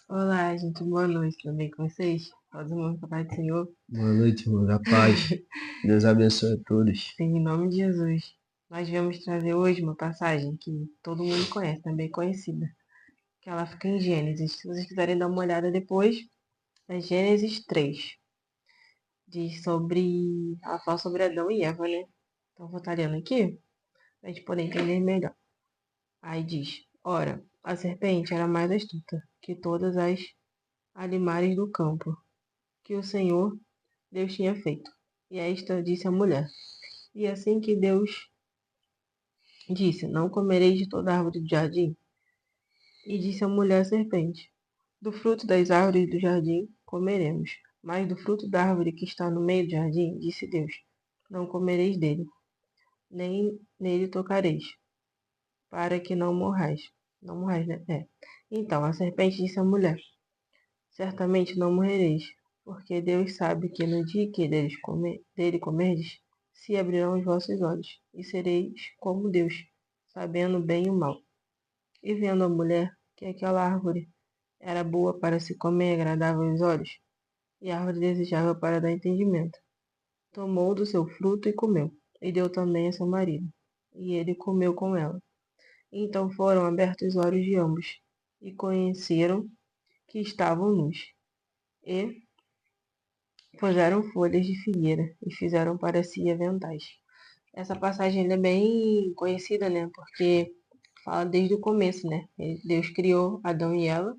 Olá, gente, boa noite, tudo bem com vocês? Todo mundo com a paz do Senhor? Boa noite, irmão, da paz. Deus abençoe a todos. Sim, em nome de Jesus. Nós viemos trazer hoje uma passagem que todo mundo conhece, também conhecida, que ela fica em Gênesis. Se vocês quiserem dar uma olhada depois, é Gênesis 3. Diz sobre. Ela fala sobre Adão e Eva, né? Então, vou estar lendo aqui, pra gente poder entender melhor. Aí diz: Ora, a serpente era mais astuta que todas as animais do campo que o Senhor Deus tinha feito. E esta disse à mulher: E assim que Deus disse: Não comereis de toda árvore do jardim. E disse a mulher à serpente: Do fruto das árvores do jardim comeremos. Mas do fruto da árvore que está no meio do jardim, disse Deus: Não comereis dele, nem nele tocareis, para que não morrais. Não morrais, né? É. Então a serpente disse à mulher: Certamente não morrereis, porque Deus sabe que no dia que dele comerdes, se abrirão os vossos olhos, e sereis como Deus, sabendo o bem e o mal. E vendo a mulher que aquela árvore era boa para se comer e agradável aos olhos, e árvore desejável para dar entendimento, tomou do seu fruto e comeu, e deu também a seu marido, e ele comeu com ela. Então foram abertos os olhos de ambos, e conheceram que estavam nus, e puseram folhas de figueira e fizeram para si aventais. Essa passagem é bem conhecida, né? Porque fala desde o começo, né? Deus criou Adão e Eva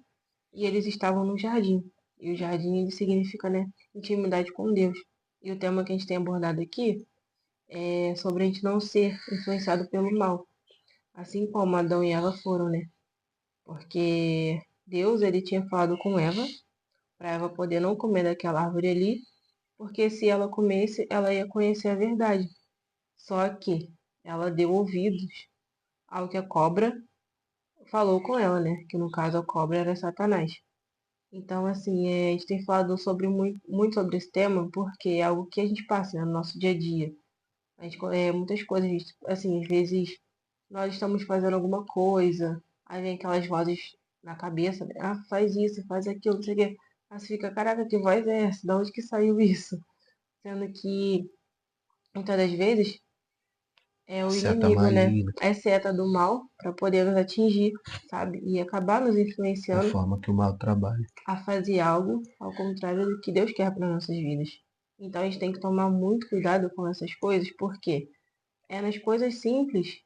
e eles estavam no jardim. E o jardim ele significa, né, intimidade com Deus. E o tema que a gente tem abordado aqui é sobre a gente não ser influenciado pelo mal, assim como Adão e Eva foram, né? Porque Deus ele tinha falado com Eva para Eva poder não comer daquela árvore ali, porque se ela comesse, ela ia conhecer a verdade. Só que ela deu ouvidos ao que a cobra falou com ela, né? Que no caso a cobra era Satanás. Então, assim, a gente tem falado sobre muito sobre esse tema porque é algo que a gente passa, né, no nosso dia a dia. A gente, muitas coisas, assim, às vezes nós estamos fazendo alguma coisa, aí vem aquelas vozes na cabeça, né? Ah, faz isso, faz aquilo, não sei o quê. Aí você fica, caraca, que voz é essa? De onde que saiu isso? Sendo que, muitas das vezes, é o Seta inimigo, né? maligna, É seta do mal para poder nos atingir, sabe? E acabar nos a influenciando forma que o mal trabalha. a fazer algo ao contrário do que Deus quer para nossas vidas. Então a gente tem que tomar muito cuidado com essas coisas, porque é nas coisas simples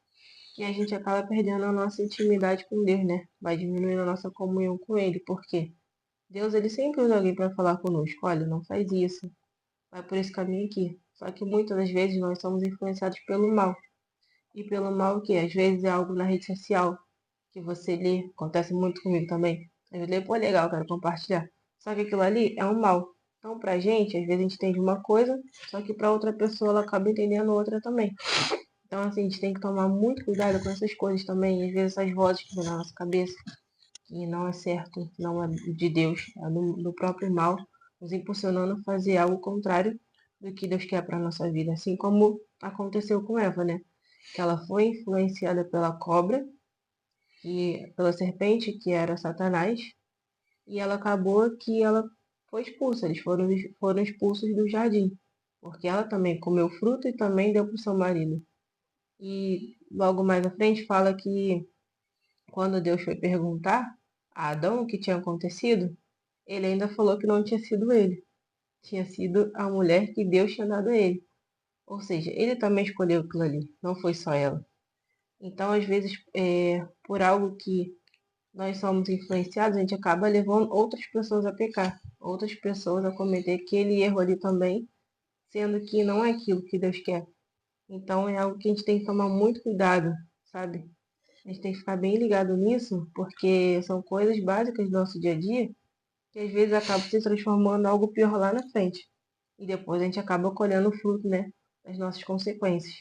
que a gente acaba perdendo a nossa intimidade com Deus, né? Vai diminuindo a nossa comunhão com Ele, porque Deus ele sempre usa alguém para falar conosco. Olha, não faz isso, vai por esse caminho aqui. Só que muitas das vezes nós somos influenciados pelo mal. E pelo mal que às vezes é algo na rede social que você lê, acontece muito comigo também. Às vezes lê, pô, legal, quero compartilhar. Só que aquilo ali é um mal. Então, pra gente, às vezes a gente entende uma coisa, só que pra outra pessoa ela acaba entendendo outra também. Então, assim, a gente tem que tomar muito cuidado com essas coisas também. Às vezes essas vozes que vêm na nossa cabeça, que não é certo, não é de Deus, é do próprio mal, nos impulsionando a fazer algo contrário do que Deus quer para nossa vida. Assim como aconteceu com Eva, né? Que ela foi influenciada pela cobra e pela serpente, que era Satanás, e ela acabou que ela foi expulsa. Eles foram expulsos do jardim, porque ela também comeu fruto e também deu para o seu marido. E logo mais à frente fala que quando Deus foi perguntar a Adão o que tinha acontecido, ele ainda falou que não tinha sido ele, tinha sido a mulher que Deus tinha dado a ele. Ou seja, ele também escolheu aquilo ali, não foi só ela. Então, às vezes, por algo que nós somos influenciados, a gente acaba levando outras pessoas a pecar, outras pessoas a cometer aquele erro ali também, sendo que não é aquilo que Deus quer. Então é algo que a gente tem que tomar muito cuidado, sabe? A gente tem que ficar bem ligado nisso, porque são coisas básicas do nosso dia a dia que às vezes acabam se transformando em algo pior lá na frente. E depois a gente acaba colhendo o fruto, né, das nossas consequências.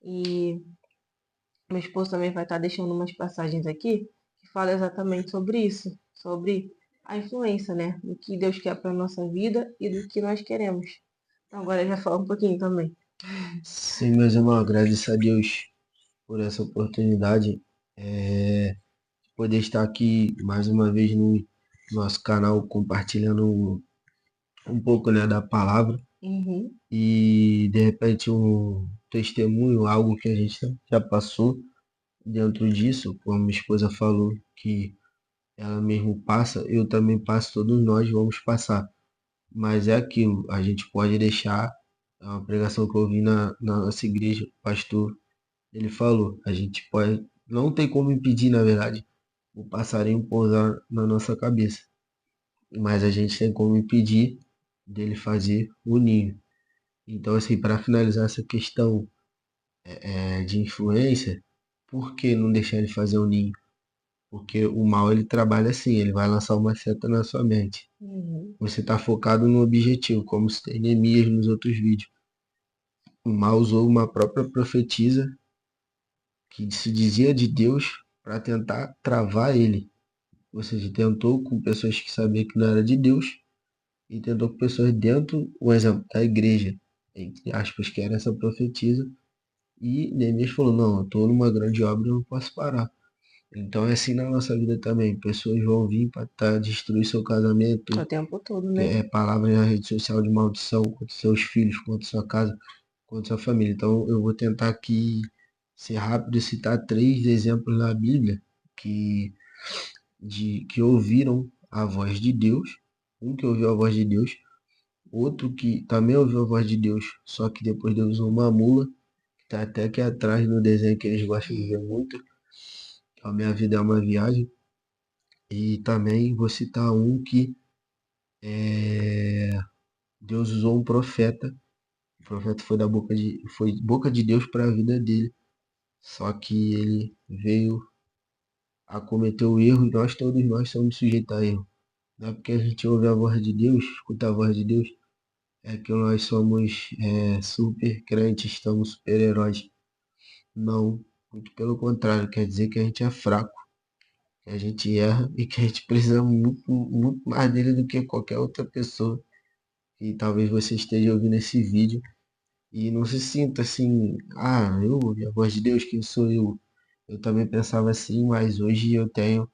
E meu esposo também vai estar deixando umas passagens aqui que fala exatamente sobre isso, sobre a influência, né, do que Deus quer para a nossa vida e do que nós queremos. Então agora eu já falo um pouquinho também. Sim, meus irmãos, agradeço a Deus por essa oportunidade, de poder estar aqui mais uma vez nosso canal compartilhando um pouco, né, da palavra Uhum. e de repente um testemunho, algo que a gente já passou dentro disso, como minha esposa falou que ela mesmo passa, eu também passo, todos nós vamos passar. Mas é aquilo, a gente pode deixar, é uma pregação que eu vi na nossa igreja, o pastor, ele falou, a gente pode, não tem como impedir, na verdade, o passarinho pousar na nossa cabeça, mas a gente tem como impedir dele fazer o ninho. Então, assim, para finalizar essa questão de influência, por que não deixar ele fazer o ninho? Porque o mal ele trabalha assim, ele vai lançar uma seta na sua mente. Uhum. Você está focado no objetivo, como citei Neemias nos outros vídeos. O mal usou uma própria profetisa que se dizia de Deus para tentar travar ele. Ou seja, tentou com pessoas que sabiam que não era de Deus e tentou com pessoas dentro, um exemplo, da igreja, entre aspas, que era essa profetisa. E Neemias falou, não, eu estou numa grande obra e eu não posso parar. Então é assim na nossa vida também. Pessoas vão vir para destruir seu O casamento, tempo todo, né? palavras na rede social de maldição contra seus filhos, contra sua casa, contra sua família. Então eu vou tentar aqui ser rápido e citar três exemplos na Bíblia que, que ouviram a voz de Deus. Um que ouviu a voz de Deus, outro que também ouviu a voz de Deus, só que depois Deus usou uma mula, que está até aqui atrás no desenho que eles gostam de ver muito, que é A Minha Vida é uma Viagem. E também vou citar um que Deus usou um profeta. O profeta foi boca de Deus para a vida dele. Só que ele veio a cometer o erro e todos nós somos sujeitos a erro. Não é porque a gente ouve a voz de Deus, escuta a voz de Deus, é que nós somos super crentes, estamos super heróis. Não, muito pelo contrário, quer dizer que a gente é fraco, que a gente erra e que a gente precisa muito, muito mais dele do que qualquer outra pessoa. E talvez você esteja ouvindo esse vídeo e não se sinta assim, eu ouvi a voz de Deus, quem sou eu? Eu também pensava assim, mas hoje eu tenho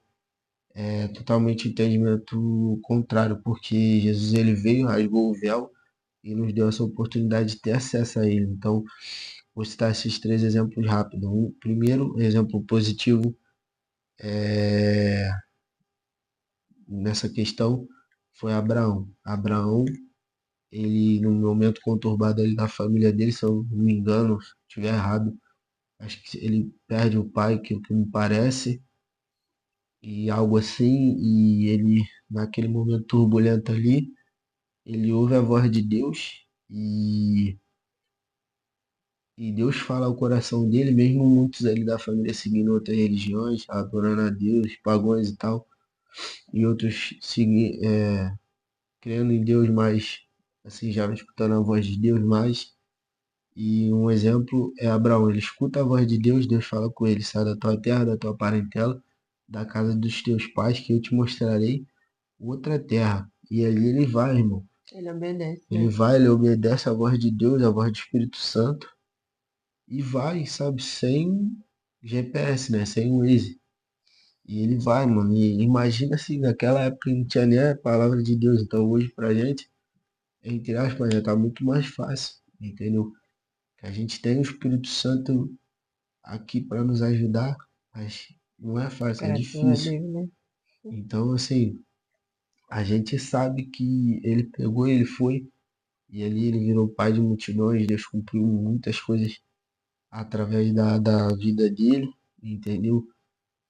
totalmente entendimento contrário, porque Jesus ele veio, rasgou o véu e nos deu essa oportunidade de ter acesso a ele. Então, vou citar esses três exemplos rápidos. Um, primeiro exemplo positivo nessa questão foi Abraão. Abraão, ele no momento conturbado ali da família dele, se eu não me engano, se estiver errado, acho que ele perde o pai, que me parece, e algo assim, e ele, naquele momento turbulento ali, ele ouve a voz de Deus e Deus fala ao coração dele, mesmo muitos ali da família seguindo outras religiões, adorando a Deus, pagões e tal, e outros crendo em Deus mais, assim, já escutando a voz de Deus mais. E um exemplo é Abraão, ele escuta a voz de Deus, Deus fala com ele, sai da tua terra, da tua parentela, da casa dos teus pais, que eu te mostrarei outra terra. E ali ele vai, irmão. Ele obedece, Ele né? vai, ele obedece a voz de Deus, a voz do Espírito Santo, e vai, sabe, sem GPS, né? Sem Waze. E ele vai, mano. E imagina se naquela época não tinha nem a palavra de Deus. Então hoje pra gente, entre aspas, já tá muito mais fácil, entendeu? Que a gente tem o Espírito Santo aqui para nos ajudar, mas não é fácil, é Graças a difícil. Deus, né? Então, assim, a gente sabe que ele pegou, ele foi, e ali ele virou pai de multidões, Deus cumpriu muitas coisas através da vida dele, entendeu?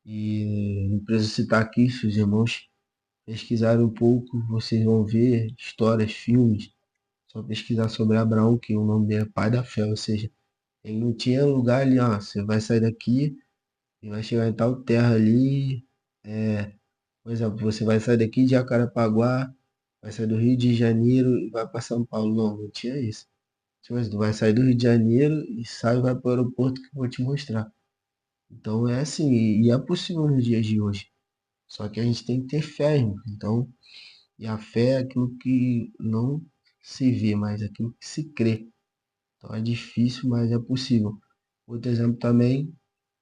E não preciso citar aqui, se os irmãos pesquisarem um pouco, vocês vão ver histórias, filmes, só pesquisar sobre Abraão, que o nome dele é pai da fé, ou seja, ele não tinha lugar ali, ó, você vai sair daqui e vai chegar em tal terra ali, por exemplo, você vai sair daqui de Jacarepaguá, vai sair do Rio de Janeiro e vai para São Paulo. Não, não tinha isso. Tipo assim, tu vai sair do Rio de Janeiro e sai e vai para o aeroporto que eu vou te mostrar. Então é assim, e é possível nos dias de hoje. Só que a gente tem que ter fé, irmão. Então, e a fé é aquilo que não se vê, mas é aquilo que se crê. Então é difícil, mas é possível. Outro exemplo também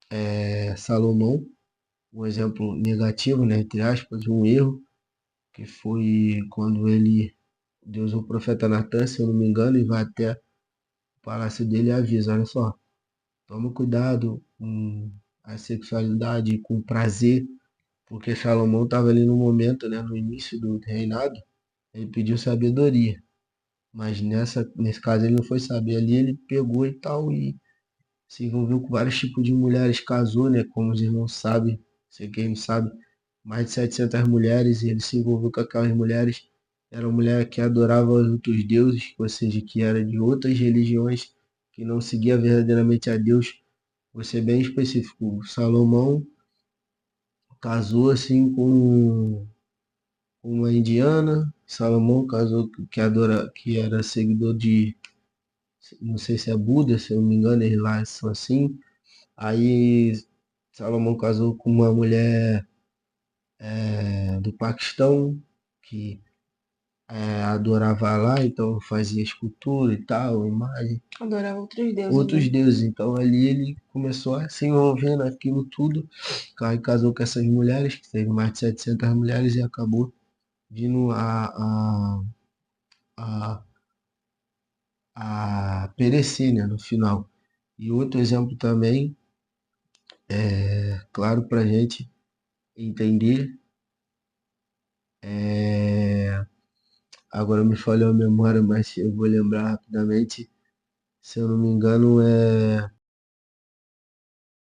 é Salomão, um exemplo negativo, né, entre aspas, um erro. que foi quando ele, Deus o profeta Natan, se eu não me engano, e vai até o palácio dele e avisa, olha só, toma cuidado com a sexualidade, com o prazer, porque Salomão estava ali no momento, né, no início do reinado, ele pediu sabedoria, mas nesse caso ele não foi saber ali, ele pegou e tal, e se envolveu com vários tipos de mulheres, casou, né, como os irmãos sabem, sei quem não sabe, mais de 700 mulheres, e ele se envolveu com aquelas mulheres, era mulher que adorava outros deuses, ou seja, que era de outras religiões, que não seguia verdadeiramente a Deus. Vou ser bem específico, Salomão casou assim com uma indiana, Salomão casou que era seguidor de, não sei se é Buda, se eu não me engano, eles lá são assim. Aí Salomão casou com uma mulher do Paquistão, que adorava lá, então fazia escultura e tal, imagem, Adorava outros deuses, outros né? deuses. Então ali ele começou a se envolver naquilo tudo, aí casou com essas mulheres, que teve mais de 700 mulheres e acabou vindo a, a perecer, né, no final. E outro exemplo também, claro, para a gente entender, é, agora me falhou a memória, mas eu vou lembrar rapidamente, se eu não me engano,